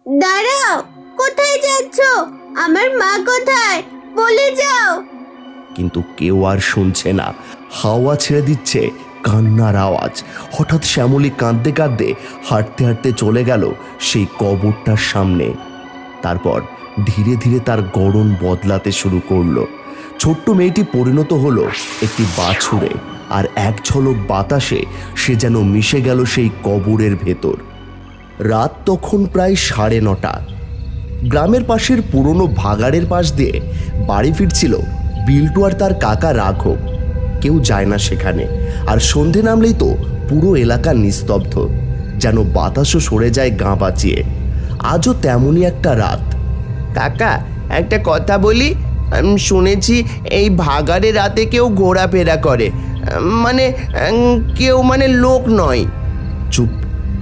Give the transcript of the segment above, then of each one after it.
দাঁড়াও, কোথায় যাচ্ছ? আমার মা কোথায়? বলে যাও। কিন্তু কেউ আর শুনছে না। হাওয়া ছেড়ে দিচ্ছে কান্নার আওয়াজ। হঠাৎ শ্যামলী কাঁদতে কাঁদতে হাঁটতে হাঁটতে চলে গেল সেই কবরটার সামনে। তারপর ধীরে ধীরে তার গড়ন বদলাতে শুরু করলো। ছোট্ট মেয়েটি পরিণত হলো একটি বাছুরে, আর এক ঝলক বাতাসে সে যেন মিশে গেল সেই কবরের ভেতর। রাত তখন প্রায় 9:30। গ্রামের পাশের পুরনো ভাগাড়ের পাশ দিয়ে বাড়ি ফিরছিল বিল্টু আর তার কাকা রাঘব। কেউ যায় না সেখানে, আর সন্ধে নামলেই তো পুরো এলাকা নিস্তব্ধ, যেন বাতাসও সরে যায় গাঁ বাঁচিয়ে। আজও তেমনই একটা রাত। কাকা, একটা কথা বলি। আমি শুনেছি এই ভাগাড়ে রাতে কেউ ঘোরাফেরা করে, মানে কেউ, মানে লোক নয়। চুপ,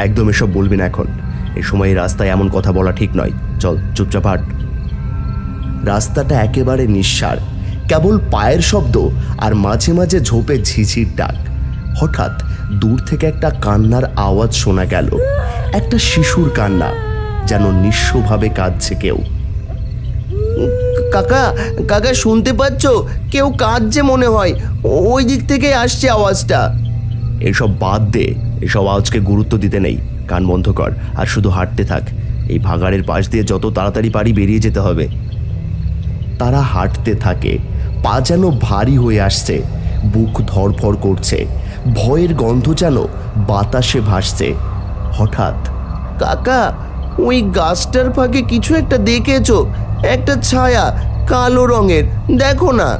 একদম এসব বলবি না এখন। এই সময় এই রাস্তায় এমন কথা বলা ঠিক নয়। চল চুপচাপ হাঁট। রাস্তাটা একেবারে নিঃসাড়, কেবল পায়ের শব্দ আর মাঝে মাঝে ঝোপে ঝিঝির ডাক। হঠাৎ দূর থেকে একটা কান্নার আওয়াজ শোনা গেল, একটা শিশুর কান্না, যেন নিঃস্বভাবে কাঁদছে কেউ। কাকা, কাকা শুনতে পাচ্ছ? কেউ কাঁদছে মনে হয়, ওই দিক থেকে আসছে আওয়াজটা। এসব বাদ দে, এসব আওয়াজকে গুরুত্ব দিতে নেই। কান বন্ধ কর আর শুধু হাঁটতে থাক। এই ভাগাড়ের পাশ দিয়ে যত তাড়াতাড়ি পারি বেরিয়ে যেতে হবে। তারা হাঁটতে থাকে, পা যেন ভারী হয়ে আসছে, বুক ধড়ফড় করছে, ভয়ের গন্ধ যেন বাতাসে ভাসছে। হঠাৎ, কাকা, ওই গাছটার ফাঁকে কিছু একটা দেখেছো? একটা ছায়া, কালো রঙের, দেখো না।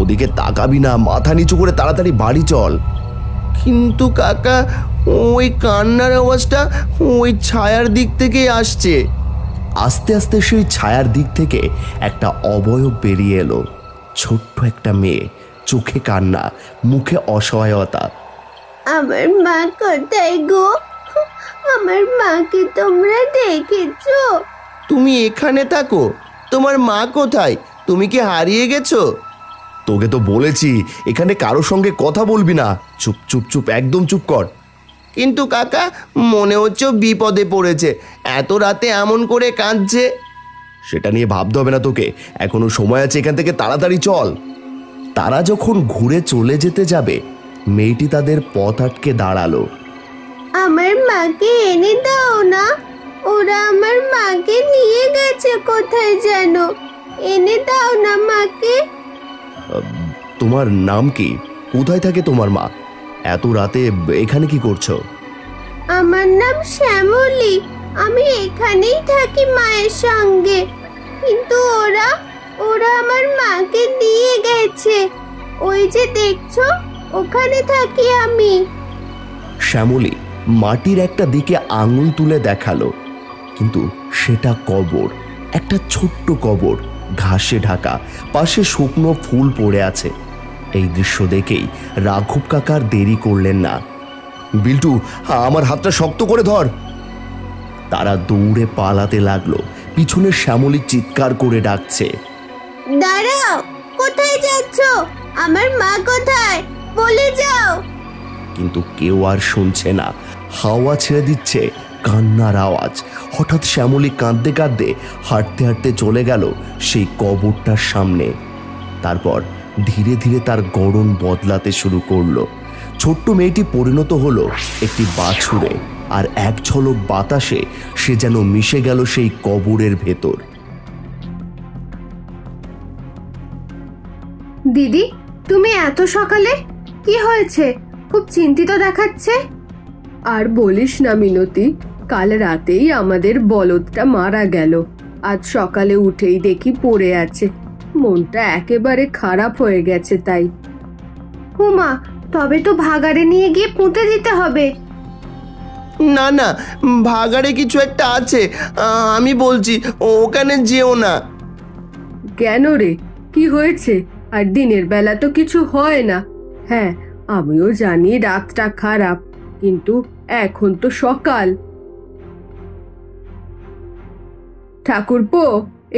ওদিকে তাকাবি না, মাথা নিচু করে তাড়াতাড়ি বাড়ি চল। কিন্তু কাকা, ওই কান্নার আওয়াজটা ওই ছায়ার দিক থেকে আসছে। আস্তে আস্তে সেই ছায়ার দিক থেকে একটা অবয়ব বেরিয়ে এলো। ছোট্ট একটা মেয়ে, চোখে কান্না, মুখে অসহায়তা। আমার মা কোথায় গো? আমার মাকে তোমরা দেখেছো? তুমি এখানে থাকো, তোমার মা কোথায়? তুমি কি হারিয়ে গেছো? তোকে তো বলেছি এখানে কারো সঙ্গে কথা বলবি না। চুপ চুপ চুপ, একদম চুপ কর। কিন্তু কাকা, মনে হচ্ছে বিপদে পড়েছে, এত রাতে এমন করে কাঁদছে। সেটা নিয়ে ভাবতে হবে না তোকে, এখনো সময় আছে, এখান থেকে তাড়াতাড়ি চল। তারা যখন ঘুরে চলে যেতে যাবে, মেয়েটি তাদের পথ আটকে দাঁড়ালো। আমার মাকে এনে দাও না, ওরা আমার মাকে নিয়ে গেছে কোথায় যেন। এনে দাও না মাকে। তোমার নাম কি? কোথায় থাকে তোমার মা? এত রাতে এখানে কি করছো? আমার নাম শ্যামলী, আমি এখানেই থাকি মায়ের সঙ্গে। কিন্তু ওরা ওরা আমার মাকে দিয়ে গেছে। ওই যে দেখছো, ওখানে থাকি আমি। শ্যামলী মাটির একটা দিকে আঙুল তুলে দেখালো, কিন্তু সেটা কবর, একটা ছোট্ট কবর, ঘাসে ঢাকা, পাশে শুকনো ফুল পড়ে আছে। এই দৃশ্য দেখেই রাঘব কাকার দেরি করলেন না। বিল্টু, আমার হাতটা শক্ত করে ধর। তারা দৌড়ে পালাতে লাগলো, পিছনে শ্যামলী চিৎকার করে ডাকছে, দাঁড়াও, কোথায় যাচ্ছ? আমার মা কোথায়? বলে যাও। কিন্তু কেউ আর শুনছে না। হাওয়া ছেড়ে দিচ্ছে কান্নার আওয়াজ। হঠাৎ শ্যামলী কাঁদতে কাঁদতে হাঁটতে হাঁটতে চলে গেল সেই কবরটার সামনে। তারপর ধীরে ধীরে তার গড়ন বদলাতে শুরু করলো। ছোট্ট মেয়েটি পরিণত হলো একটি বাছুরে, আর এক ঝলক বাতাসে সে যেন মিশে গেল সেই কবরের ভেতর। দিদি, তুমি এত সকালে? কি হয়েছে? খুব চিন্তিত দেখাচ্ছে। আর বলিস না মিনতি, কাল রাতেই আমাদের বলদটা মারা গেল। আজ সকালে উঠেই দেখি পড়ে আছে। মনটা একেবারে খারাপ হয়ে গেছে। তাই হুমা, তবে তো ভাগাড়ে নিয়ে গিয়ে পুঁতে দিতে হবে। না না, ভাগাড়ে কিছু একটা আছে, আমি বলছি ওখানে যেও না। কেন রে, কি হয়েছে? আর দিনের বেলা তো কিছু হয় না। হ্যাঁ, আমিও জানি রাতটা খারাপ, কিন্তু এখন তো সকাল। ঠাকুরপো,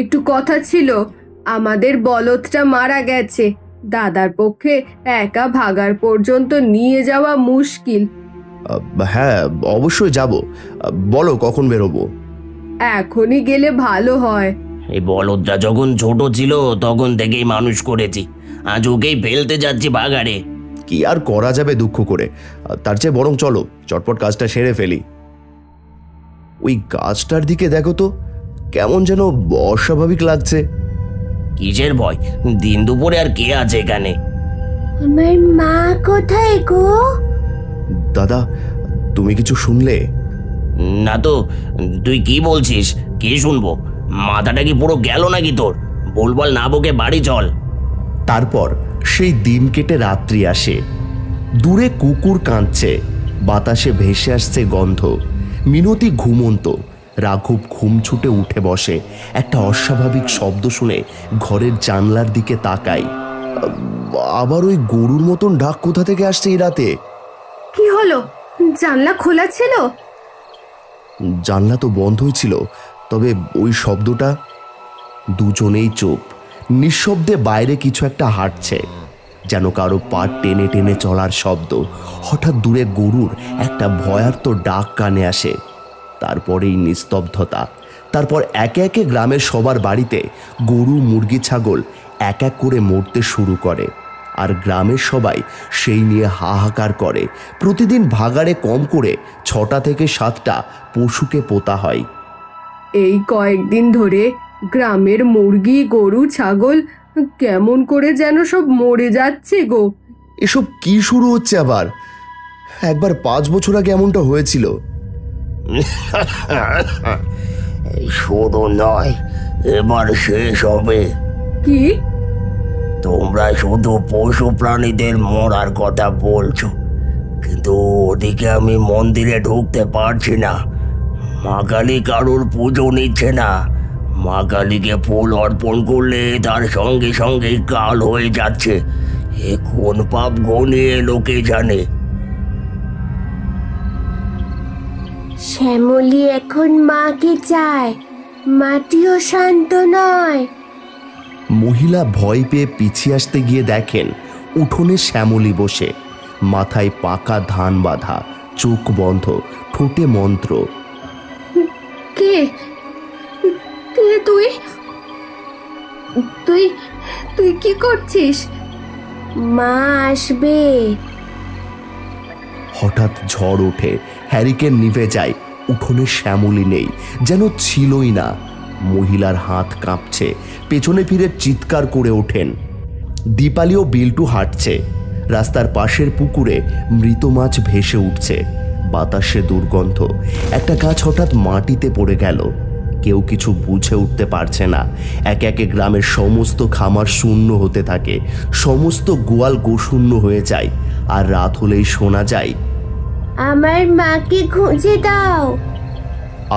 একটু কথা ছিল। আমাদের বলদটা মারা গেছে। দাদার পক্ষে একা ভাগাড় পর্যন্ত নিয়ে যাওয়া মুশকিল। হ্যাঁ, অবশ্যই যাব। বলো কখন বেরোবো? এখনই গেলে ভালো হয়। এই বলদটা যখন ছোট ছিল তখন থেকেই মানুষ করেছি, আজ ওকেই ফেলতে যাচ্ছি বাগারে। কি আর করা যাবে দুঃখ করে, তার চেয়ে বরং চলো চটপট কাজটা সেরে ফেলি। ওই গাছটার দিকে দেখো তো, কেমন যেন অস্বাভাবিক লাগছে। কিসের ভয়? দিন দুপুরে আর কে আছে এখানে? আমার মা কোথায় গো? দাদা, তুমি কিছু শুনলে? না তো, তুই কি বলছিস? কি শুনবো? মাথাটা কি পুরো গেল নাকি তোর? বলবল না বকে বাড়ি চল। তারপর সেই দিন কেটে রাত্রি আসে। দূরে কুকুর কাঁদছে, বাতাসে ভেসে আসছে গন্ধ। মিনতি ঘুমন্ত। রাঘব ঘুম ছুটে উঠে বসে। একটা অস্বাভাবিক শব্দ শুনে ঘরের জানলার দিকে তাকাই। আবার ওই গরুর মতন ডাক কোথা থেকে আসছে এই রাতে? কি হলো? জানলা খোলা ছিল? জানলা তো বন্ধই ছিল, তবে ওই শব্দটা। দুজনেই চুপ, নিঃশব্দে বাইরে কিছু একটা হাঁটছে, যেন কারো পা টেনে টেনে চলার শব্দ। হঠাৎ দূরে গরুর একটা ভয়ার্ত ডাক কানে আসে। তারপরেই নিস্তব্ধতা। তারপর একে একে গ্রামের সবার বাড়িতে গরু, মুরগি, ছাগল এক এক করে মরতে শুরু করে। আর গ্রামের সবাই সেই নিয়ে হাহাকার করে। প্রতিদিন ভাগাড়ে কম করে 6টা থেকে 7টা পশুকে পোতা হয়। এই কয়েকদিন ধরে গ্রামের মুরগি, গরু, ছাগল কেমন করে যেন সব মরে যাচ্ছে গো। এসব কি শুরু হচ্ছে আবার? একবার 5 বছর আগে এমনটা হয়েছিল। শুরু নয়, এবার শেষ হবে। কি? তোমরা শুধু পশু প্রাণীদের মরার কথা বলছো, কিন্তু ওদিকে আমি মন্দিরে ঢুকতে পারছি না। মা কালী কারোর পুজো নিচ্ছে না। মা কালীকে ফুল অর্পণ করলে তার সঙ্গে সঙ্গেই কাল হয়ে যাচ্ছে। এ কোন পাপ গনিয়ে লোকে জানে। শ্যামলী এখন মাকে চায়, মাটিও শান্ত নয়। মহিলা ভয় পেয়ে পিছিয়ে আসতে গিয়ে দেখেন উঠোনে শ্যামলী বসে, মাথায় পাকা ধান বাঁধা, চোখ বন্ধ, ঠোঁটে মন্ত্র। কে? কে তুই? তুই তুই কি করছিস? মা আসবে। হঠাৎ ঝড় ওঠে, হ্যারিকেন নিভে যায়। উঠোনে শ্যামলী নেই, যেন ছিলই না। মহিলার হাত কাঁপছে, পেছনে ফিরে চিৎকার করে ওঠেন। দীপালি ও বিল্টু হাঁটছে। রাস্তার পাশের পুকুরে মৃত মাছ ভেসে উঠছে, বাতাসে দুর্গন্ধ। একটা গাছ হঠাৎ মাটিতে পড়ে গেল। কেউ কিছু বুঝে উঠতে পারছে না। একে একে গ্রামের সমস্ত খামার শূন্য হতে থাকে, সমস্ত গোয়াল গোশূন্য হয়ে যায়। আর রাত হলেই শোনা যায়, আমার মাকে খুঁজে দাও।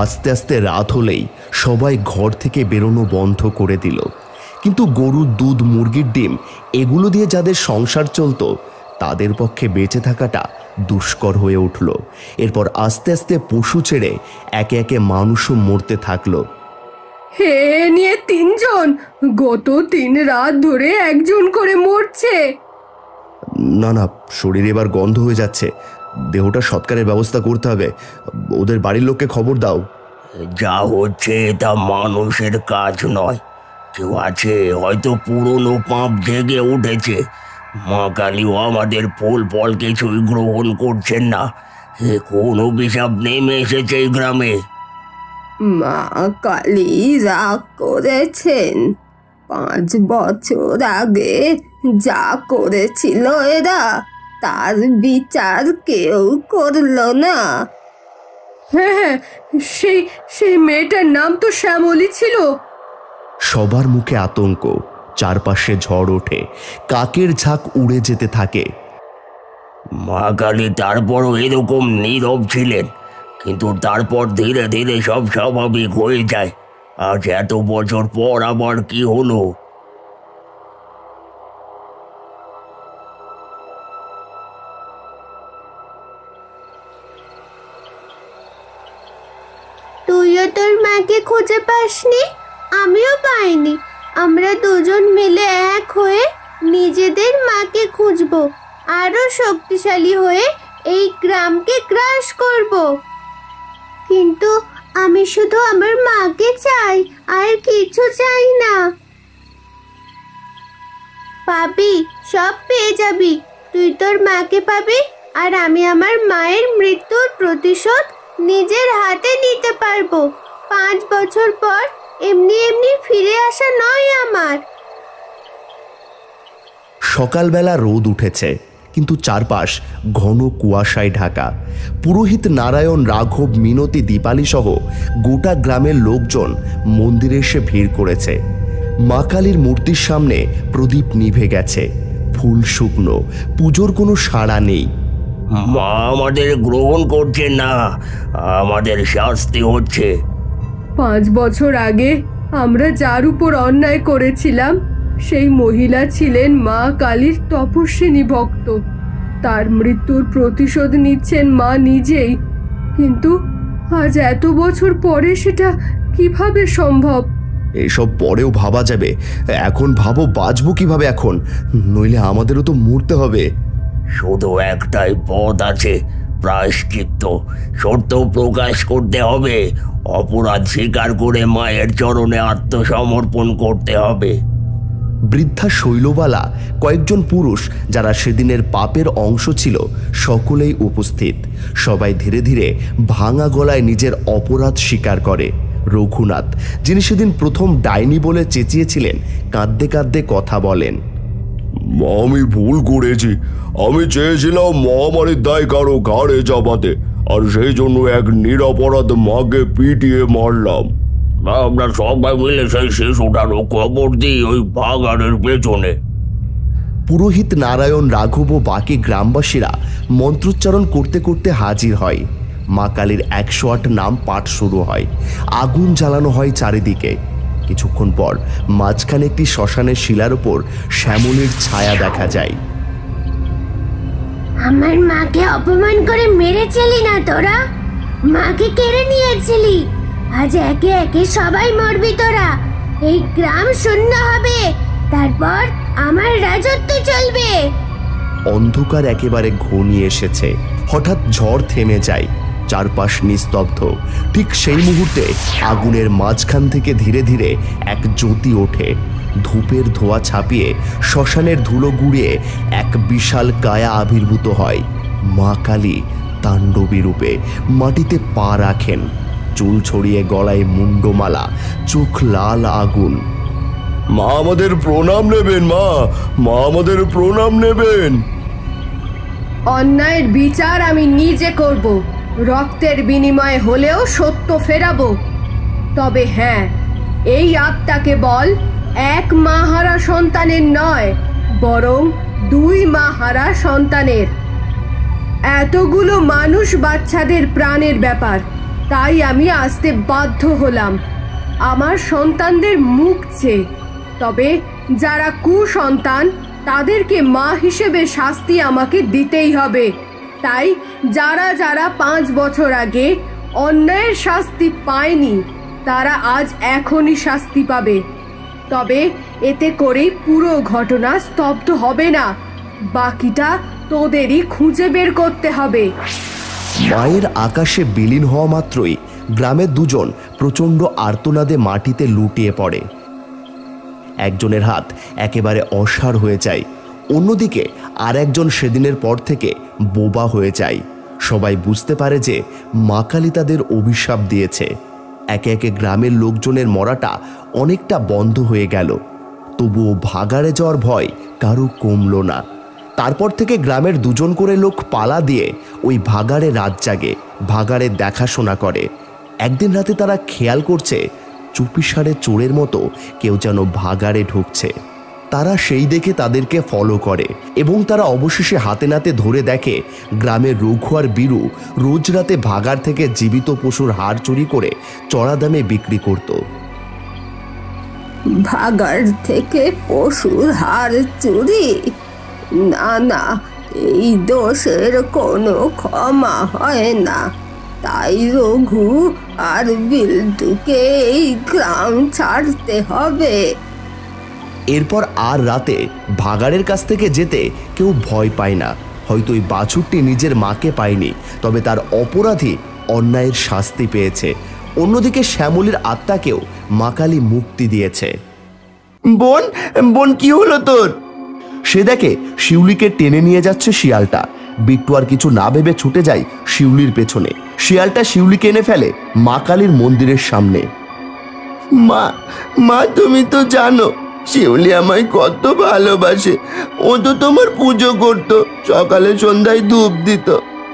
আস্তে আস্তে রাত হলেই সবাই ঘর থেকে বেরোনো বন্ধ করে দিল। কিন্তু গরুর দুধ, মুরগির ডিম এগুলো দিয়ে যাদের সংসার চলতো, তাদের পক্ষে বেঁচে থাকাটা দুষ্কর হয়ে উঠল। এরপর আস্তে আস্তে পশু ছেড়ে একে একে মানুষও মরতে থাকলো। হে নিয়ে 3 জন, গত 3 রাত ধরে একজন করে মরছে। না না, শরীর এবার গন্ধ হয়ে যাচ্ছে। দেহটা সৎকারের ব্যবস্থা করতে হবে। ওদের বাড়ির লোককে খবর দাও। যা হচ্ছে তা মানুষের কাজ নয়। কেউ আছে হয়তো পুরনো পাপ জেগে উঠেছে। মা কালীও আমাদের ফুল ফল কিছুই গ্রহণ করছেন না। এ কোন অভিশাপ নেমে এসেছে এই গ্রামে। মা কালী রাগ করেছেন। 5 বছর আগে যা করেছিল এরা, তার বিচার কেউ করলো না। হ্যাঁ, সেই মেয়েটার নাম তো শ্যামলী ছিল। সবার মুখে আতঙ্ক। চারপাশে ঝড় ওঠে, কাকের ঝাঁক উড়ে যেতে থাকে। মা কালী তারপরও এরকম নীরব ছিলেন, কিন্তু তারপর ধীরে ধীরে সব স্বাভাবিক হয়ে যায়। আজ এত বছর পর আবার কি হলো? তুইও তোর মাকে খুঁজে পাসনি, আমিও পাইনি। আমরা দুজন মিলে এক হয়ে নিজেদের মাকে খুঁজবো, আরো শক্তিশালী হয়ে এই গ্রামকে গ্রাস করব। কিন্তু আমি শুধু আমার মাকে চাই, আর কিছু চাই না। পাবি, সব পেয়ে যাবি। তুই তোর মাকে পাবি, আর আমি আমার মায়ের মৃত্যুর প্রতিশোধ নিজের হাতে নিতে পারবো। 5 বছর পর এমনি এমনি ফিরে আসা নয় আমার। সকালবেলা রোদ উঠেছে, কিন্তু চারপাশ ঘন কুয়াশায় ঢাকা। পুরোহিত নারায়ণ, রাঘব, মিনতি, দীপালি সহ গোটা গ্রামের লোকজন মন্দিরে এসে ভিড় করেছে। মা কালীর মূর্তির সামনে প্রদীপ নিভে গেছে, ফুল শুকনো, পুজোর কোনো সাড়া নেই। মা আমাদের গ্রহণ করছে না, আমাদের শাস্তি হচ্ছে। 5 বছর আগে আমরা যার উপর অন্যায় করেছিলাম সেই মহিলা ছিলেন মা কালীর তপস্বিনী ভক্ত। তার মৃত্যুর প্রতিশোধ নিচ্ছেন মা নিজেই, কিন্তু আজ এত বছর পরে সেটা কিভাবে সম্ভব? এসব পরেও ভাবা যাবে, এখন ভাবো বাঁচবো কিভাবে এখন, নইলে আমাদেরও তো মরতে হবে। শুধু একটাই পথ আছে, প্রায়শ্চিত্ত। সত্য প্রকাশ করতে হবে, অপরাধ স্বীকার করে মায়ের চরণে আত্মসমর্পণ করতে হবে। বৃদ্ধা শৈলবালা, কয়েকজন পুরুষ যারা সেদিনের পাপের অংশ ছিল, সকলেই উপস্থিত। সবাই ধীরে ধীরে ভাঙা গলায় নিজের অপরাধ স্বীকার করে। রঘুনাথ, যিনি সেদিন প্রথম ডাইনি বলে চেঁচিয়েছিলেন, কাঁদতে কাঁদতে কথা বলেন। আমি ভুল করেছি। আমি চেয়েছিলাম মহামারীর দায় কারো ঘাড়ে চাপাতে, আর সেই জন্য এক নিরপরাধ মাকে পিটিয়ে মারলাম। আমরা সবাই মিলে সেই শিশুটারও খবর দিই ওই বাগানের পেছনে। পুরোহিত নারায়ণ, রাঘব ও বাকি গ্রামবাসীরা মন্ত্রোচ্চারণ করতে করতে হাজির হয়। মা কালীর 108 নাম পাঠ শুরু হয়। আগুন জ্বালানো হয় চারিদিকে। কিছুক্ষণ পর মাঝখানে একটি শ্মশানের শিলার উপর শ্যামলীর ছায়া দেখা যায়। আমার মাকে অপমান করে মেরেছিলি না তোরা? মাকে কেড়ে নিয়েছিলি। আজ একে একে সবাই মরবি তোরা। এই গ্রাম শূন্য হবে, তারপর আমার রাজত্ব চলবে। অন্ধকার একেবারে ঘনিয়ে এসেছে। হঠাৎ ঝড় থেমে যায়, চারপাশ নিস্তব্ধ। ঠিক সেই মুহূর্তে আগুনের মাঝখান থেকে ধীরে ধীরে এক জ্যোতি ওঠে। ধূপের ধোঁয়া ছাপিয়ে শ্মশানের ধুলো গুড়িয়ে এক বিশাল কায়া আবির্ভূত হয়। মা কালী তাণ্ডবী রূপে মাটিতে পা রাখেন, চুল ছড়িয়ে গলায় মুন্ডমালা, চোখ লাল আগুন। মা আমাদের প্রণাম নেবেন, মা আমাদের প্রণাম নেবেন। অন্যায়ের বিচার আমি নিজে করব, রক্তের বিনিময়ে হলেও সত্য ফেরাবো। তবে হ্যাঁ, এই আত্মাকে বল এক মা হারা সন্তানের নয়, বরং 2 মা হারা সন্তানের। এতগুলো মানুষ বাচ্চাদের প্রাণের ব্যাপার, তাই আমি আসতে বাধ্য হলাম আমার সন্তানদের মুখ চেয়ে। তবে যারা কুসন্তান তাদেরকে মা হিসেবে শাস্তি আমাকে দিতেই হবে। তাই যারা যারা 5 বছর আগে অন্যায়ের শাস্তি পায়নি তারা আজ এখনই শাস্তি পাবে। তবে এতে করে পুরো ঘটনা স্তব্ধ হবে না, বাকিটা তোদেরই খুঁজে বের করতে হবে। মায়ের আকাশে বিলীন হওয়া মাত্রই গ্রামের 2 জন প্রচণ্ড আর্তনাদে মাটিতে লুটিয়ে পড়ে। একজনের হাত একেবারে অসাড় হয়ে যায়, অন্যদিকে আর একজন সেদিনের পর থেকে বোবা হয়ে যায়। সবাই বুঝতে পারে যে মা কালী তাদের অভিশাপ দিয়েছে। একে একে গ্রামের লোকজনের মরাটা অনেকটা বন্ধ হয়ে গেল, তবুও ভাগাড়ে যাওয়ার ভয় কারো কমল না। তারপর থেকে গ্রামের 2 জন করে লোক পালা দিয়ে ওই ভাগাড়ে রাত জাগে, ভাগাড়ের দেখাশোনা করে। একদিন রাতে তারা খেয়াল করছে চুপিসারে চোরের মতো কেউ যেন ভাগাড়ে ঢুকছে। তারা সেই দেখে তাদেরকে ফলো করে এবং তারা অবশেষে হাতে নাতে ধরে দেখে গ্রামের রঘু আর বীরু রোজ রাতে ভাগাড় থেকে জীবিত পশুর হাড় চুরি করে চড়া দামে বিক্রি করত। ভাগাড় থেকে পশুর হাড় চুরি? না না, এই দোষের কোনো ক্ষমা হয় না। তাই রঘু আর বিল্টুকে এই গ্রাম ছাড়তে হবে। এরপর আর রাতে ভাগাড়ের কাছ থেকে যেতে কেউ ভয় পায় না। হয়তো ওই বাছুরটি নিজের মাকে পায়নি, তবে তার অপরাধী অন্যায়ের শাস্তি পেয়েছে। অন্যদিকে শ্যামলীর আত্মাকেও মা কালী মুক্তি দিয়েছে। বোন, বোন কি হলো তোর? সে দেখে শিউলিকে টেনে নিয়ে যাচ্ছে শিয়ালটা। বিট্টু আর কিছু না ভেবে ছুটে যায় শিউলির পেছনে। শিয়ালটা শিউলিকে এনে ফেলে মা কালীর মন্দিরের সামনে। মা, মা তুমি তো জানো শিউলি আমায় কত ভালোবাসে। ও তো তোমার পুজো করতো, সকালে সন্ধ্যায় ধূপ দিত।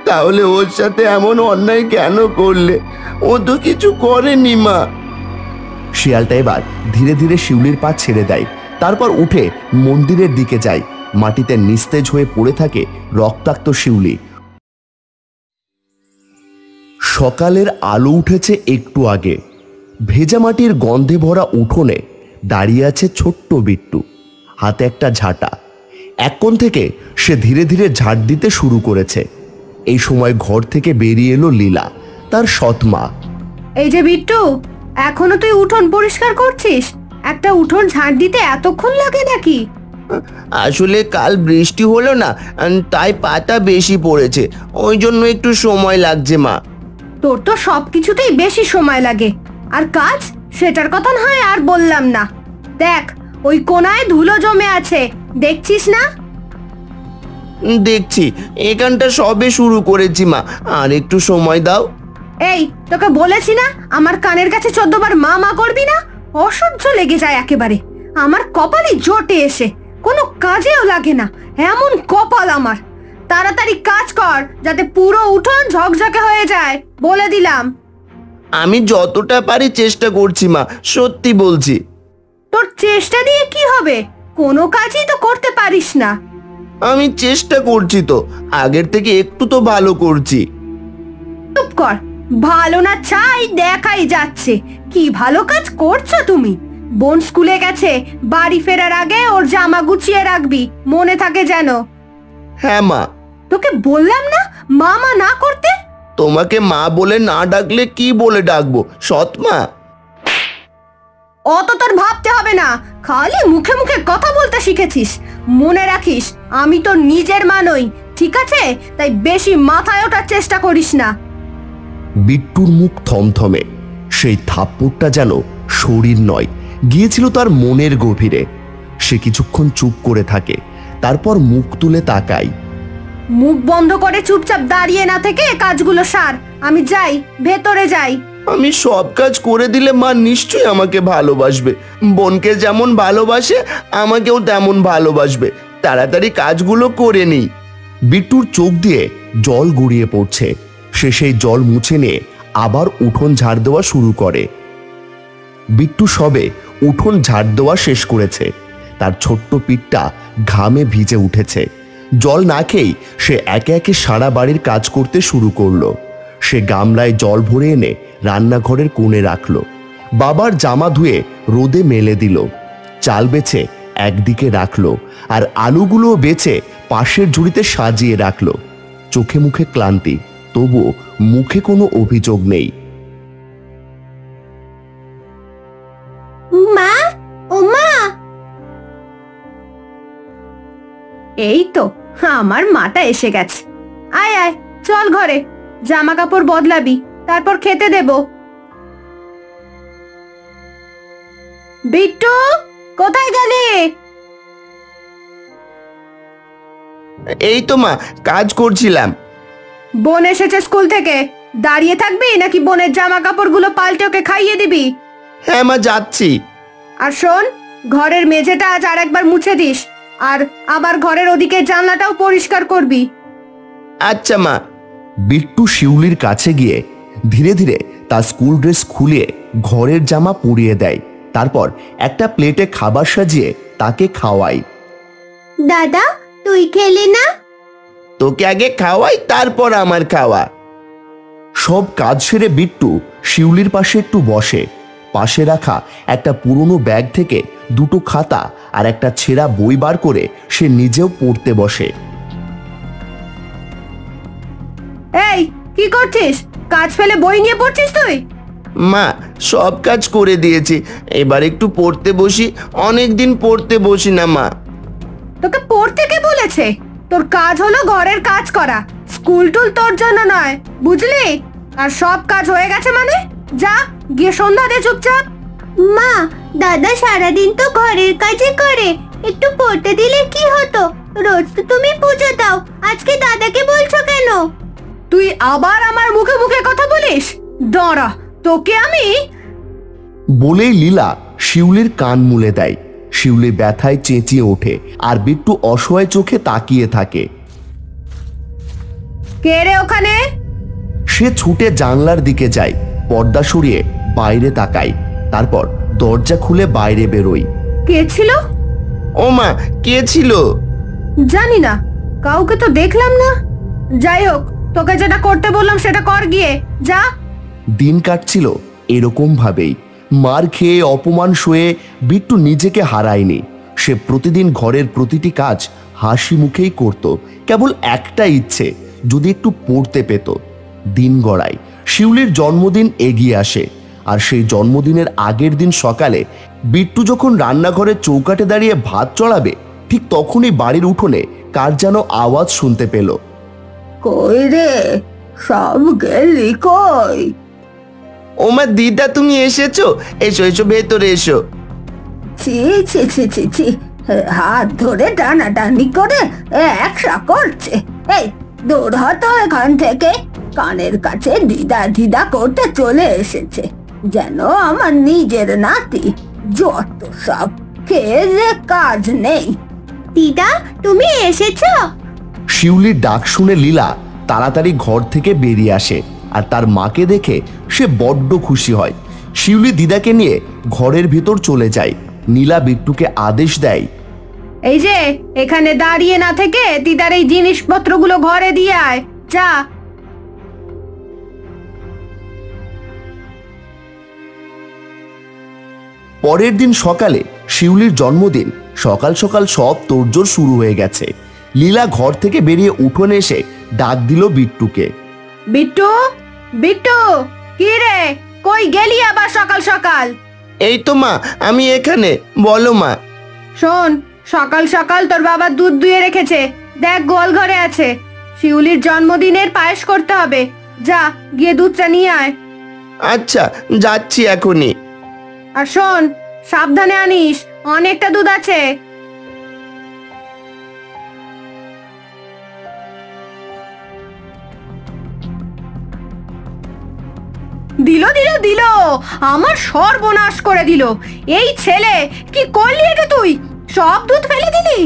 তাহলে ওর সাথে এমন অন্যায় কেন করলে? ও তো কিছু করেনি মা। শিয়ালটা এবার ধীরে ধীরে শিউলির পা ছেড়ে দেয়। তারপর উঠে মন্দিরের দিকে যায়। মাটিতে নিস্তেজ হয়ে পড়ে থাকে রক্তাক্ত শিউলি। সকালের আলো উঠেছে একটু আগে। ভেজা মাটির গন্ধে ভরা উঠোনে দাঁড়িয়ে আছে ছোট্ট বিট্টু, হাতে একটা ঝাঁটা। এক কোণ থেকে সে ধীরে ধীরে ঝাঁট দিতে শুরু করেছে। এই সময় ঘর থেকে বেরিয়ে এলো লীলা, তার সৎ মা। এই যে বিট্টু, এখনো তুই উঠোন পরিষ্কার করছিস? একটা উঠোন ঝাঁট দিতে এতক্ষণ লাগে নাকি? আসলে কাল বৃষ্টি হলো না, তাই পাতা বেশি পড়েছে, ওই জন্য একটু সময় লাগছে মা। তোর তো সবকিছুতেই বেশি সময় লাগে। আর কাজ, সেটার কথা না হয় আর বললাম না। দেখ, ওই কোনায় ধুলো জমে আছে, দেখছিস না? দেখছি, এখানটা সবে শুরু করেছি মা, আর একটু সময় দাও। এই, তোকে বলেছি না আমার কানের কাছে 14 বার মা মা করবি না? অসহ্য লেগে যায় একেবারে। আমার কপালই জোটে এসে কোনো কাজেও লাগে না, এমন কপাল আমার। তাড়াতাড়ি কাজ কর যাতে পুরো উঠোন ঝকঝকে হয়ে যায়, বলে দিলাম। আমি যতটা পারি চেষ্টা করছি মা, সত্যি বলছি। তোর চেষ্টা দিয়ে কি হবে? কোনো কাজই তো করতে পারিস না। আমি চেষ্টা করছি তো, আগের থেকে একটু তো ভালো করছি। চুপ কর, ভালো না চাই দেখাই যাচ্ছে। কি ভালো কাজ করছো তুমি? বোন স্কুলে গেছে, বাড়ি ফেরার আগে ওর জামা গুছিয়ে রাখবি, মনে থাকে যেন। হ্যাঁ মা। তোকে বললাম না মামা না করতে? তোমাকে মা বলে না ডাকলে কি বলে ডাকবো? সৎ মা। অত তোর ভাবতে হবে না, খালি মুখে মুখে কথা বলতে শিখেছিস। মনে রাখিস, আমি তো নিজের মা নই, ঠিক আছে? তাই বেশি মাথায় ওঠার চেষ্টা করিস না। বিট্টুর মুখ থমথমে। সেই থাপ্পড়টা যেন শরীর নয়, গিয়েছিল তার মনের গভীরে। সে কিছুক্ষণ চুপ করে থাকে, তারপর মুখ তুলে তাকায়। মুখ বন্ধ করে চুপচাপ দাঁড়িয়ে না থেকে কাজগুলো সার। আমি যাই, ভেতরে যাই। আমি সব কাজ করে দিলে মা নিশ্চয়ই আমাকে ভালোবাসবে। বোনকে যেমন ভালোবাসে আমাকেও তেমন ভালোবাসবে। তাড়াতাড়ি কাজগুলো করে নিই। বিট্টুর চোখ দিয়ে জল গড়িয়ে পড়ছে। সে সেই জল মুছে নিয়ে আবার উঠোন ঝাড় দেওয়া শুরু করে। বিট্টু সবে উঠোন ঝাড় দেওয়া শেষ করেছে। তার ছোট্ট পিঠটা ঘামে ভিজে উঠেছে। জল না খেয়েই সে একে একে সারা বাড়ির কাজ করতে শুরু করলো। সে গামলায় জল ভরে এনে রান্নাঘরের কোণে রাখলো। বাবার জামা ধুয়ে রোদে মেলে দিল। চাল বেছে একদিকে রাখলো, আর আলুগুলো বেছে পাশের ঝুড়িতে সাজিয়ে রাখলো। চোখে মুখে ক্লান্তি, তবুও মুখে কোনো অভিযোগ নেই। মা, ও মা। এই তো আমার মাটা এসে গেছে। আয় আয়, চল ঘরে, জামা কাপড় বদলাবি, তারপর খেতে দেব। বিট্টু, কোথায় গেলি? এই তো মা, কাজ করছিলাম। বোন এসেছে স্কুল থেকে, দাঁড়িয়ে থাকবি নাকি বোনের জামা কাপড়গুলো পাল্টে ওকে খাইয়ে দিবি? হ্যাঁ মা, যাচ্ছি। আর শোন, ঘরের মেঝেটা আজ আর একবার মুছে দিস, আর আবার ঘরের ওদিকে জানলাটাও পরিষ্কার করবি। আচ্ছা মা। বিট্টু শিউলির কাছে গিয়ে ধীরে ধীরে তার স্কুল ড্রেস খুলে ঘরের জামা পরিয়ে দেয়। তারপর একটা প্লেটে খাবার সাজিয়ে তাকে খাওয়ায়। দাদা, তুই খেলি না? তোকে আগে খাওয়াই, তারপর আমার খাওয়া। সব কাজ সেরে বিট্টু শিউলির পাশে একটু বসে। পাশে রাখা একটা পুরনো ব্যাগ থেকে দুটো খাতা আর একটা ছেঁড়া বই বার করে সে নিজেও পড়তে বসে। এই, কি করছিস? কাজ ফেলে বই নিয়ে পড়ছিস তুই? মা, সব কাজ করে দিয়েছি, এবার একটু পড়তে বসি। অনেকদিন পড়তে বসি না মা। তোকে পড়তে কে বলেছে? তোর কাজ হলো ঘরের কাজ করা, স্কুল টুল তোর জন্য নয়, বুঝলি? আর সব কাজ হয়ে গেছে মানে যা গিয়ে সন্ধ্যা দে চুপচাপ। মা, দাদা সারাদিন তো ঘরের কাজে করে, একটু পড়তে দিলে কি হতো? রোজ তো তুমি পুজো দাও, আজকে দাদাকে বলছো কেন? তুই আবার আমার মুখে মুখে কথা বলিস? দাঁড়া, তোকে আমি। বলেই লীলা শিউলির কান মুলে দেয়। শিউলি ব্যথায় চেঁচিয়ে ওঠে আর বিট্টু অসহায় চোখে তাকিয়ে থাকে। কে রে ওখানে? সে ছুটে জানলার দিকে যায়, পর্দা সরিয়ে বাইরে তাকায়, তারপর দরজা খুলে বাইরে বেরোয়। কে ছিল? ও মা, কে ছিল? জানি না, কাউকে তো দেখলাম না। যাই হোক, তোকে যেটা করতে বললাম সেটা কর গিয়ে, যা। দিন কাটছিল এরকম ভাবেই। মার খেয়ে অপমান সয়ে বিট্টু নিজেকে হারায়নি। সে প্রতিদিন ঘরের প্রতিটি কাজ হাসি মুখেই করত, কেবল একটা ইচ্ছে, যদি একটু পড়তে পেত। দিন গড়ায়, শিউলির জন্মদিন এগিয়ে আসে। আর সেই জন্মদিনের আগের দিন সকালে বিট্টু যখন রান্নাঘরের চৌকাঠে দাঁড়িয়ে ভাত চড়াবে, ঠিক তখনই বাড়ির উঠোনে কার যেন আওয়াজ শুনতে পেল। কই রে, সব গেলি কই? ও মা, দিদা তুমি এসেছো? এসো এসো, ভেতরে এসো। ছি ছি ছি ছি ছি, হাত ধরে টানাটানি করে একসা করছে। এই দূর হতো এখান থেকে। কানের কাছে দিদা দিদা করতে চলে এসেছে, যেন আমার নিজের নাতি। যত সব, খেয়ে যে কাজ নেই। দিদা, তুমি এসেছো? শিউলির ডাক শুনে লীলা তাড়াতাড়ি ঘর থেকে বেরিয়ে আসে আর তার মাকে দেখে সে বড্ড খুশি হয়। শিউলি দিদাকে নিয়ে ঘরের ভিতর চলে যায়। নীলা বিট্টুকে আদেশ দেয়, এই যে এখানে দাঁড়িয়ে না থেকে দিদার এই জিনিসপত্রগুলো ঘরে দিয়ে আয়, যা। পরের দিন সকালে শিউলির জন্মদিন। সকাল সকাল সব তোড়জোড় শুরু হয়ে গেছে। লীলা ঘর থেকে বেরিয়ে উঠোনে এসে ডাক দিল বিট্টুকে। বিট্টু, বিট্টু, কি রে, কই গেলি আবার সকাল সকাল? এই তো মা, আমি এখানে। বলো মা। শোন, সকাল সকাল তোর বাবা দুধ দুয়ে রেখেছে, দেখ গোয়াল ঘরে আছে। শিউলির জন্মদিনের পায়েস করতে হবে, যা গিয়ে দুধটা নিয়ে আয়। আচ্ছা, যাচ্ছি এখনই। আর শোন, সাবধানে আনিস, অনেকটা দুধ আছে। দিল দিল দিল, আমার সর্বনাশ করে দিল। এই ছেলে, কি করলি এটা তুই? সব দুধ ফেলে দিলি?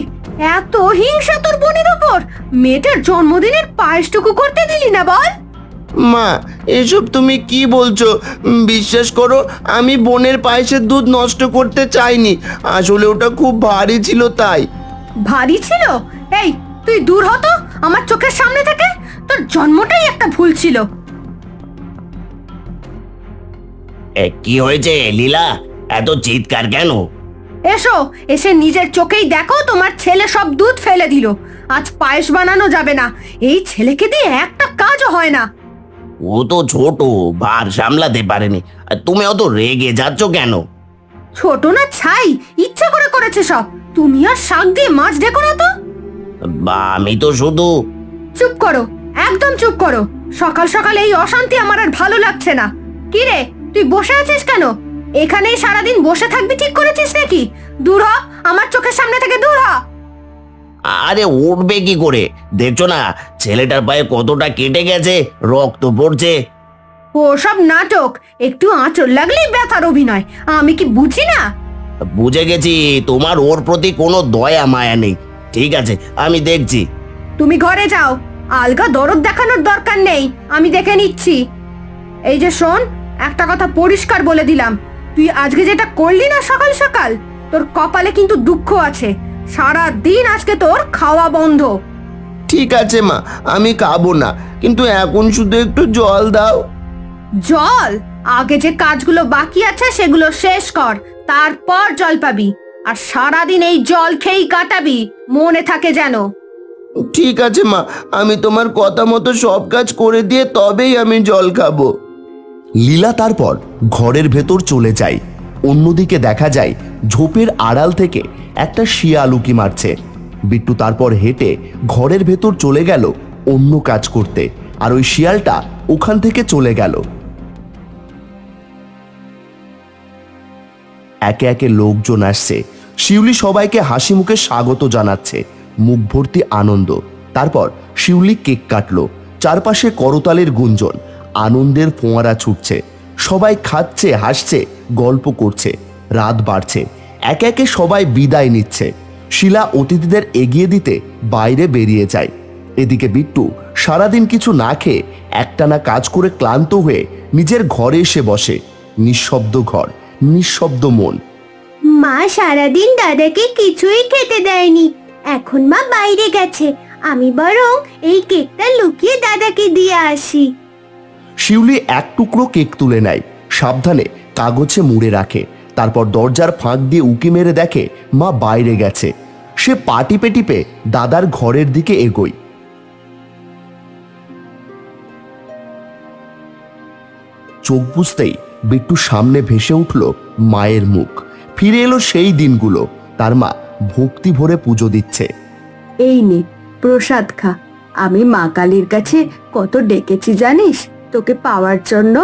এত হিংসা তোর বোনের ওপর? মেয়েটার জন্মদিনের পায়েসটুকু করতে দিলি না বল? মা, এসব তুমি কি বলছো? বিশ্বাস করো, আমি বোনের পায়েসের দুধ নষ্ট করতে চাইনি। আসলে ওটা খুব ভারী ছিল তাই। ভারী ছিল? এই তুই দূর হতো আমার চোখের সামনে থেকে। তোর জন্মটাই একটা ভুল ছিল। কি হয়েছে লীলা, এত চিৎকার কেন? এসো, এসে নিজের চোখেই দেখো তোমার ছেলে সব দুধ ফেলে দিল। আজ পায়েস বানানো যাবে না। এই ছেলেকে দিয়ে একটা কাজও হয় না। ও তো ছোট, ভার সামলাতে পারেনি। আর তুমি অত রেগে যাচ্ছ কেন? ছোট না ছাই, ইচ্ছা করে করেছে সব। তুমি আর শাক দিয়ে মাছ ঢেকো না তো। বা আমি তো শুধু। চুপ করো, একদম চুপ করো। সকাল সকাল এই অশান্তি আমার আর ভালো লাগছে না। কি রে, তুই বসে আছিস কেন? এখানেই সারাদিন বসে থাকবি ঠিক করেছিস নাকি? দূর হ আমার চোখের সামনে থেকে, দূর হ। আরে উঠবে কি করে? দেখছো না ছেলেটার পায়ে কতটা কেটে গেছে, রক্ত পড়ছে। ওসব নাটক, একটু আঁচড় লাগলেই ব্যথার অভিনয়। আমি কি বুঝি না? বুঝে গেছি, তোমার ওর প্রতি কোনো দয়া মায়া নেই। ঠিক আছে, আমি দেখছি। তুমি ঘরে যাও, আলগা দরদ দেখানোর দরকার নেই, আমি দেখে নিচ্ছি। এই যে শোন, একটা কথা পরিষ্কার বলে দিলাম, তুই আজকে যেটা করলি না সকাল সকাল, তোর কপালে কিন্তু দুঃখ আছে। সারা দিন আজকে তোর খাওয়া বন্ধ। ঠিক আছে মা, আমি খাবো না, কিন্তু এখন শুধু একটু জল দাও। জল? আগে যে কাজগুলো বাকি আছে সেগুলো শেষ কর, তারপর জল পাবি। আর সারাদিন এই জল খেয়েই কাটাবি, মনে থাকে যেন। ঠিক আছে মা, আমি তোমার কথা মতো সব কাজ করে দিয়ে তবেই আমি জল খাবো। লীলা তারপর ঘরের ভেতর চলে যায়। অন্যদিকে দেখা যায় ঝোপের আড়াল থেকে একটা শিয়াল উকি মারছে। বিট্টু তারপর হেঁটে ঘরের ভেতর চলে গেল অন্য কাজ করতে, আর ওই শিয়ালটা ওখান থেকে চলে গেল। একে একে লোকজন আসছে। শিউলি সবাইকে হাসি মুখে স্বাগত জানাচ্ছে, মুখ ভর্তি আনন্দ। তারপর শিউলি কেক কাটলো। চারপাশে করতালের গুঞ্জন, আনন্দের ফোঁয়ারা ছুটছে। সবাই খাচ্ছে, হাসছে, গল্প করছে। রাত বাড়ছে, একে একে সবাই বিদায় নিচ্ছে। শিলা অতিথিদের এগিয়ে দিতে বাইরে বেরিয়ে যায়। এদিকে বিট্টু সারাদিন কিছু না খেয়ে একটানা কাজ করে ক্লান্ত হয়ে নিজের ঘরে এসে বসে। নিঃশব্দ ঘর, নিঃশব্দ মন। মা সারাদিন দাদাকে কিছুই খেতে দেয়নি, এখন মা বাইরে গেছে, আমি বরং এই কেকটা লুকিয়ে দাদাকে দিয়ে আসি। শিউলি এক টুকরো কেক তুলে নেয়, সাবধানে কাগজে মুড়ে রাখে। তারপর দরজার ফাঁক দিয়ে উঁকি মেরে দেখে মা বাইরে গেছে। সে পা টিপে টিপে দাদার ঘরের দিকে এগোয়। চোখ বুঝতেই বিট্টু সামনে ভেসে উঠল মায়ের মুখ। ফিরে এলো সেই দিনগুলো। তার মা ভক্তি ভরে পুজো দিচ্ছে। এই নে প্রসাদ খা। আমি মা কালীর কাছে কত ডেকেছি জানিস তোকে পাওয়ার জন্য,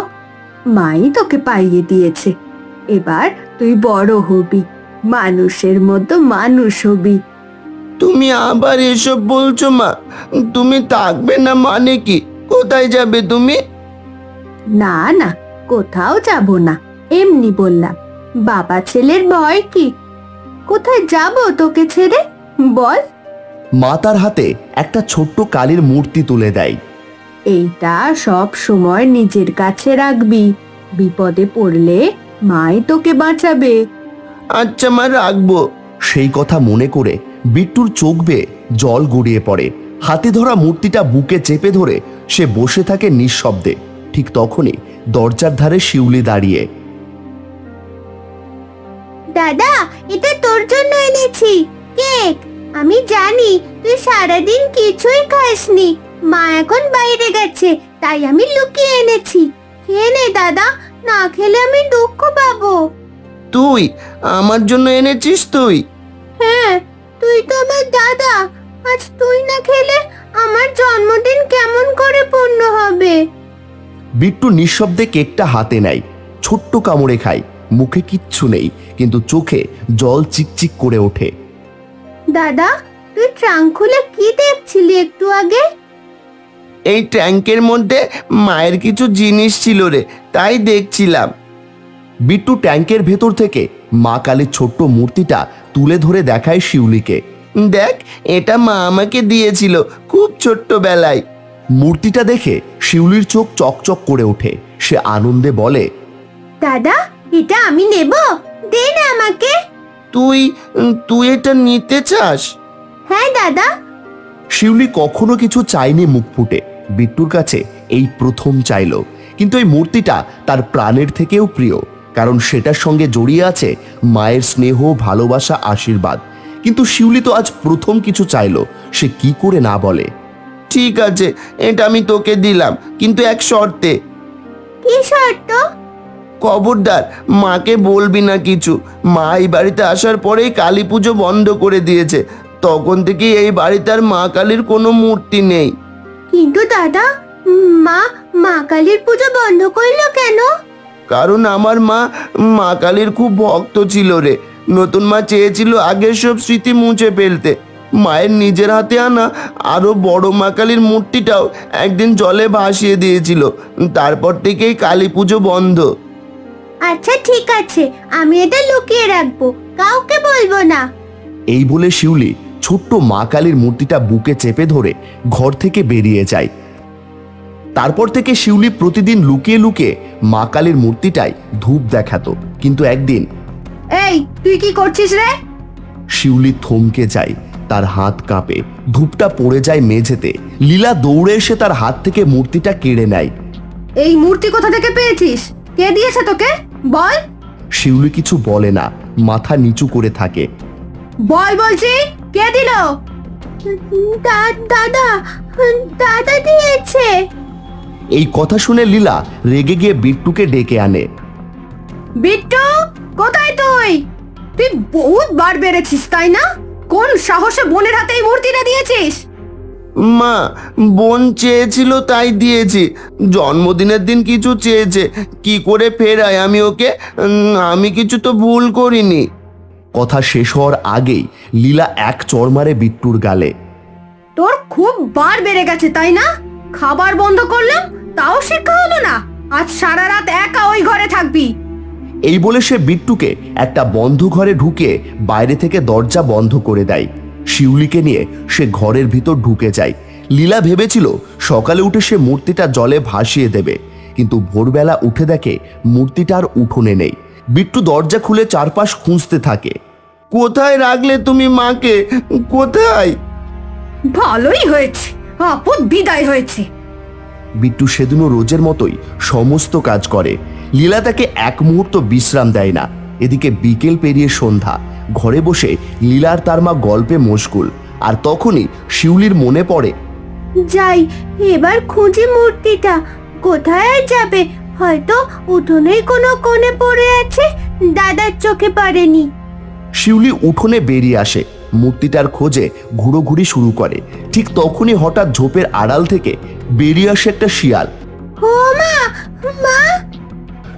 মাই তোকে পাইয়ে দিয়েছে। এবার তুই বড় হবি, মানুষের মতো মানুষ হবি। তুমি আবার এসব বলছো মা? তুমি থাকবে না মানে কি? কোথায় যাবে তুমি? না না, কোথাও যাব না, এমনি বললাম। বাবা ছেলের ভয় কি? কোথায় যাব তোকে ছেড়ে বল? মা তার হাতে একটা ছোট্ট কালীর মূর্তি তুলে দেয়। এইটা সব সময় নিজের কাছে রাখবি, বিপদে পড়লে মাই তোকে বাঁচাবে। আচ্ছা মা, রাখবো। সেই কথা মনে করে বিট্টুর চোখ বেয়ে জল গড়িয়ে পড়ে। হাতে ধরা মূর্তিটা বুকে চেপে ধরে সে বসে থাকে নিঃশব্দে। ঠিক তখনই দরজার ধারে শিউলি দাঁড়িয়ে। দাদা, এটা তোর জন্য এনেছি কেক। আমি জানি তুই সারাদিন কিছুই খাসনি, মা এখন বাইরে গেছে, তাই আমি লুকিয়ে এনেছি। খেয়ে নে দাদা, না খেলে আমি দুঃখ পাবো। তুই আমার জন্য এনেছিস? তুই? হ্যাঁ, তুই তো আমার দাদা। আজ তুই না খেলে আমার জন্মদিন কেমন করে পূর্ণ হবে? বিট্টু নিঃশব্দে কেকটা হাতে নেয়, ছোট্ট কামড়ে খায়। মুখে কিচ্ছু নেই, কিন্তু চোখে জল চিকচিক করে ওঠে। দাদা, তুই ট্রাঙ্ক খুলে কি দেখছিলি একটু আগে? এই ট্যাঙ্কের মধ্যে মায়ের কিছু জিনিস ছিল রে, তাই দেখছিলাম। বিট্টু ট্যাঙ্কের ভেতর থেকে মা কালীর ছোট্ট মূর্তিটা তুলে ধরে দেখায় শিউলিকে। দেখ, এটা মা আমাকে দিয়েছিল খুব ছোট্টবেলায়। মূর্তিটা দেখে শিউলির চোখ চকচক করে ওঠে। সে আনন্দে বলে, দাদা, এটা আমি নেব, দে না আমাকে। তুই তুই এটা নিতে চাস? হ্যাঁ দাদা। শিউলি কখনো কিছু চায়নি মুখ ফুটে। বিট্টুর কাছে এই প্রথম চাইলো। কিন্তু এই মূর্তিটা তার প্রাণের থেকেও প্রিয়, কারণ সেটার সঙ্গে জড়িয়ে আছে মায়ের স্নেহ, ভালোবাসা, আশীর্বাদ। কিন্তু শিউলি তো আজ প্রথম কিছু চাইলো, সে কি করে না বলে। ঠিক আছে, এটা আমি তোকে দিলাম, কিন্তু এক শর্তে। কি শর্ত? খবরদার মাকে বলবি না কিছু। মা এই বাড়িতে আসার পরেই কালী পুজো বন্ধ করে দিয়েছে। তখন থেকেই এই বাড়িতে আর মা কালীর কোনো মূর্তি নেই। কিন্তু দাদা, মা মা কালীর পুজো বন্ধ করলো কেন? কারণ আমার মা মা কালীর খুব ভক্ত ছিল রে। নতুন মা চেয়েছিল আগের সব স্মৃতি মুছে ফেলতে। মায়ের নিজের হাতে আনা আরো বড় মা কালীর মূর্তিটাও একদিন জলে ভাসিয়ে দিয়েছিল। তারপর থেকেই কালী পুজো বন্ধ। আচ্ছা ঠিক আছে, আমি এটা লুকিয়ে রাখবো, কাউকে বলবো না। এই বলে শিউলি ছোট্ট মা কালীর মূর্তিটা বুকে চেপে ধরে ঘর থেকে বেরিয়ে যায়। তারপর থেকে শিউলি প্রতিদিন লুকিয়ে লুকিয়ে মা কালীর মূর্তিটায় ধূপ দেখাতো। কিন্তু একদিন, এই তুই কি করছিস রে? শিউলি থমকে যায়, তার হাত কাঁপে। ধূপটা পড়ে যায় মেঝেতে। লীলা দৌড়ে এসে তার হাত থেকে মূর্তিটা কেড়ে নেয়। এই মূর্তি কোথা থেকে পেয়েছিস? কে দিয়েছে তোকে? বল। শিউলি কিছু বলে না, মাথা নিচু করে থাকে। বল বলছি, কে দিল? দাদা, দাদা দিয়েছে। এই কথা শুনে লীলা রেগে গিয়ে বিট্টুকে ডেকে আনে। বিট্টু, কোথায় তুই? তুই বহুত বার বেড়েছিস তাই না? কোন সাহসে বোনের হাতে এই মূর্তিটা দিয়েছিস? মা, বোন চেয়েছিল তাই দিয়েছি। জন্মদিনের দিন কিছু চেয়েছে, কি করে ফেরাই আমি ওকে? আমি কিছু তো ভুল করিনি। কথা শেষ হওয়ার আগেই লীলা এক চড় মারে বিট্টুর গালে। তোর খুব বার বেড়ে গেছে তাই না? খাবার বন্ধ করলাম তাও শিক্ষা হলো না। আজ সারা রাত একা ওই ঘরে থাকবি। এই বলে সে বিট্টুকে একটা বন্ধ ঘরে ঢুকিয়ে বাইরে থেকে দরজা বন্ধ করে দেয়। শিউলিকে নিয়ে সে ঘরের ভিতর ঢুকে যায়। লীলা ভেবেছিল সকালে উঠে সে মূর্তিটা জলে ভাসিয়ে দেবে, কিন্তু ভোরবেলা উঠে দেখে মূর্তিটা আর উঠোনে নেই। বিট্টু দরজা খুলে চারপাশ খুঁজতে থাকে। কোথায় রাখলে তুমি মাকে? কোথায়? ভালোই হয়েছে, আপদ বিদায় হয়েছে। বিট্টু সেদিনও রোজের মতোই সমস্ত কাজ করে। লীলা তাকে এক মুহূর্ত বিশ্রাম দেয় না। এদিকে বিকেল পেরিয়ে সন্ধ্যা। ঘরে বসে লীলা আর তার মা গল্পে মশগুল। আর তখনই শিউলির মনে পড়ে, যাই এবার খুঁজি মূর্তিটা। কোথায় আর যাবে? হয়তো উঠোনেই কোনো কোণে পড়ে আছে, দাদার চোখে পড়েনি। শিউলি উঠোনে বেরিয়ে আসে, মূর্তিটার খোঁজে ঘুরোঘুরি শুরু করে। ঠিক তখনই হঠাৎ ঝোপের আড়াল থেকে বেরিয়ে আসে একটা শিয়াল। ও মা, মা!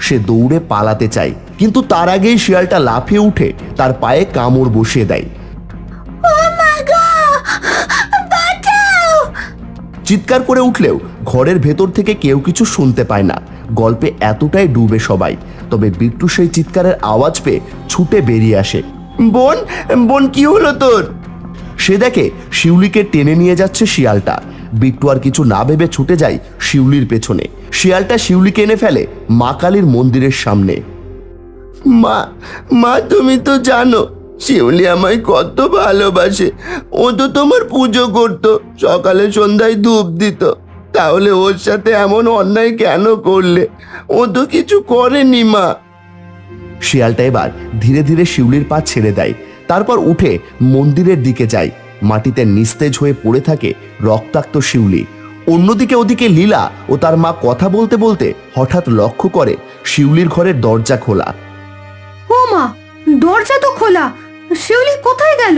সে দৌড়ে পালাতে চায়, কিন্তু তার আগেই শিয়ালটা লাফিয়ে উঠে তার পায়ে কামড় বসিয়ে দেয়। ও মা গো, বাঁচাও! চিৎকার করে উঠলেও ঘরের ভেতর থেকে কেউ কিছু শুনতে পায় না। গল্পে এতটাই ডুবে সবাই। তবে বিট্টু সেই চিৎকারের আওয়াজ পেয়ে ছুটে বেরিয়ে আসে। বোন, বোন, কি হলো তোর? সে দেখে শিউলিকে টেনে নিয়ে যাচ্ছে শিয়ালটা। বিট্টু আর কিছু না ভেবে ছুটে যায় শিউলির পেছনে। শিয়ালটা শিউলিকে এনে ফেলে মা কালীর মন্দিরের সামনে। মা, মা, তুমি তো জানো শিউলি আমায় কত ভালোবাসে। ও তো তোমার পুজো করতো, সকালে সন্ধ্যায় ধূপ দিত। তাহলে ওর সাথে এমন অন্যায় কেন করলে? ও তো কিছু করেনি মা। শিয়ালটা এবার ধীরে ধীরে শিউলির পা ছেড়ে দেয়। তারপর উঠে মন্দিরের দিকে যায়। মাটিতে নিস্তেজ হয়ে পড়ে থাকে রক্তাক্ত শিউলি। অন্যদিকে ওদিকে লীলা ও তার মা কথা বলতে বলতে হঠাৎ লক্ষ্য করে শিউলির ঘরের দরজা খোলা। ও মা, দরজা তো খোলা, শিউলি কোথায় গেল?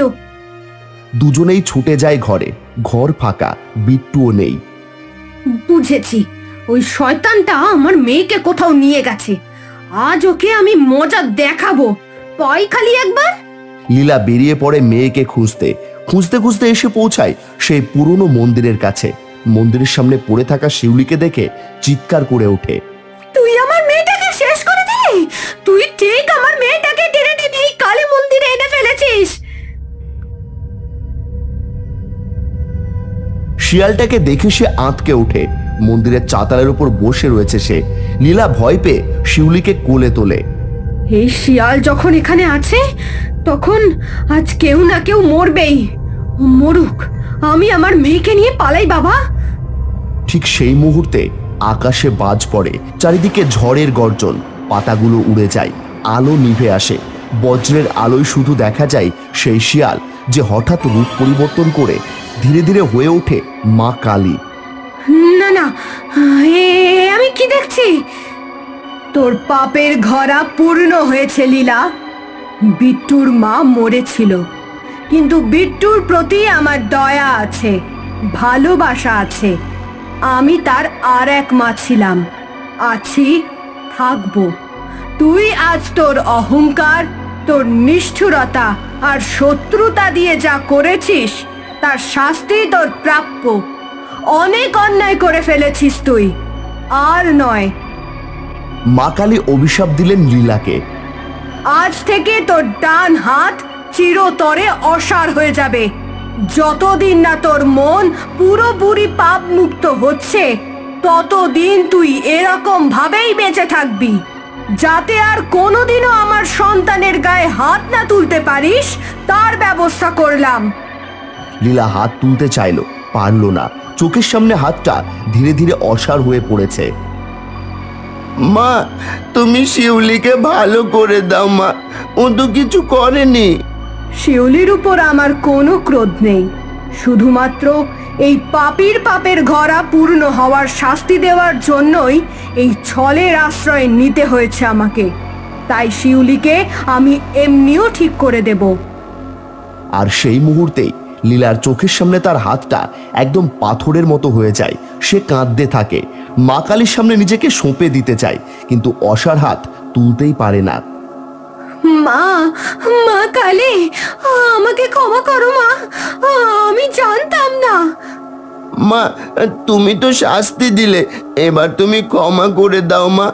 দুজনেই ছুটে যায় ঘরে। ঘর ফাঁকা, বিট্টুও নেই। বুঝেছি, ওই শয়তানটা আমার মেয়েকে কোথাও নিয়ে গেছে। আজ ওকে আমি মজা দেখাবো। পাই খালি একবার। লীলা বেরিয়ে পড়ে মেয়েকে খুঁজতে। খুঁজতে খুঁজতে এসে পৌঁছায় সেই পুরনো মন্দিরের কাছে। মন্দিরের সামনে পড়ে থাকা শিউলিকে দেখে চিৎকার করে ওঠে। তুই আমার মেয়েটাকে শেষ করে দিলি। তুই ঠিক আমার মেয়েটাকে টেনে টেনে এই কালী মন্দিরে এনে ফেলেছিস। শিয়ালটাকে দেখে সে আঁতকে ওঠে। মন্দিরের চাতালের উপর বসে রয়েছে সে। লীলা ভয় পেয়ে শিউলিকে কোলে তোলে। এই শিয়াল যখন এখানে আছে, তখন আজ কেউ না কেউ মরবেই। মরুক, আমি আমার মেয়েকে নিয়ে পালাই বাবা। ঠিক সেই মুহূর্তে আকাশে বাজ পড়ে। চারিদিকে ঝড়ের গর্জন। পাতাগুলো উড়ে যায়, আলো নিভে আসে। বজ্রের আলোয় শুধু দেখা যায় সেই শিয়াল, যে হঠাৎ রূপ পরিবর্তন করে ধীরে ধীরে হয়ে ওঠে মা কালী। না না, আমি কি দেখছি? তোর পাপের ঘরা পূর্ণ হয়েছে লীলা। বিট্টুর মা মরেছিল, কিন্তু বিট্টুর প্রতি আমার দয়া আছে, ভালোবাসা আছে। আমি তার আর এক মা ছিলাম, আছি, থাকবো। তুই আজ তোর অহংকার, তোর নিষ্ঠুরতা আর শত্রুতা দিয়ে যা করেছিস, তার শাস্তি তোর প্রাপ্য। অনেক অন্যায় করে ফেলেছিস তুই, আর নয়। মা কালী অভিশাপ দিলেন লীলাকে। আজ থেকে তোর ডান হাত চিরতরে অসাড় হয়ে যাবে। যতদিন না তোর মন পুরোপুরি পাপ মুক্ত হচ্ছে, ততদিন তুই এরকম ভাবেই বেঁচে থাকবি। যাতে আর কোনোদিনও আমার সন্তানের গায়ে হাত না তুলতে পারিস, তার ব্যবস্থা করলাম। লীলা হাত তুলতে চাইল, পারল না। চোখের সামনে হাতটা ধীরে ধীরে অসাড় হয়ে পড়েছে। মা, তুমি শিউলিকে ভালো করে দাও মা, ও তো কিছু করেনি। শিউলির উপর আমার কোনো ক্রোধ নেই। শুধুমাত্র এই পাপের ঘরা পূর্ণ হওয়ার শাস্তি দেওয়ার জন্যই এই ছলের আশ্রয় নিতে হয়েছে আমাকে। তাই শিউলিকে আমি এমনিও ঠিক করে দেব। আর সেই মুহূর্তেই লীলার চোখের সামনে তার হাতটা একদম পাথরের মতো হয়ে যায়। সে কাঁদতে থাকে, মা কালীর সামনে নিজেকে সঁপে দিতে চায়, কিন্তু অসার হাত তুলতেই পারে না। মা, মা কালী, আমাকে ক্ষমা করো মা, আমি জানতাম না। মা, তুমি তো শাস্তি দিলে, এবার তুমি ক্ষমা করে দাও মা।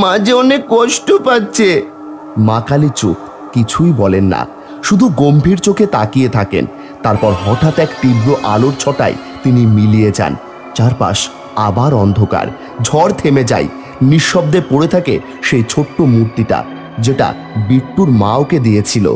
মা যে অনেক কষ্ট পাচ্ছে। মা কালী চুপ, কিছুই বলেন না, শুধু গম্ভীর চোখে তাকিয়ে থাকেন। তারপর হঠাৎ এক তীব্র আলোর ছটায় তিনি মিলিয়ে যান। চারপাশ আবার অন্ধকার, ঝড় থেমে যায়। নিঃশব্দে পড়ে থাকে সেই ছোট্ট মূর্তিটা, যেটা বিট্টুর মা ওকে দিয়েছিল।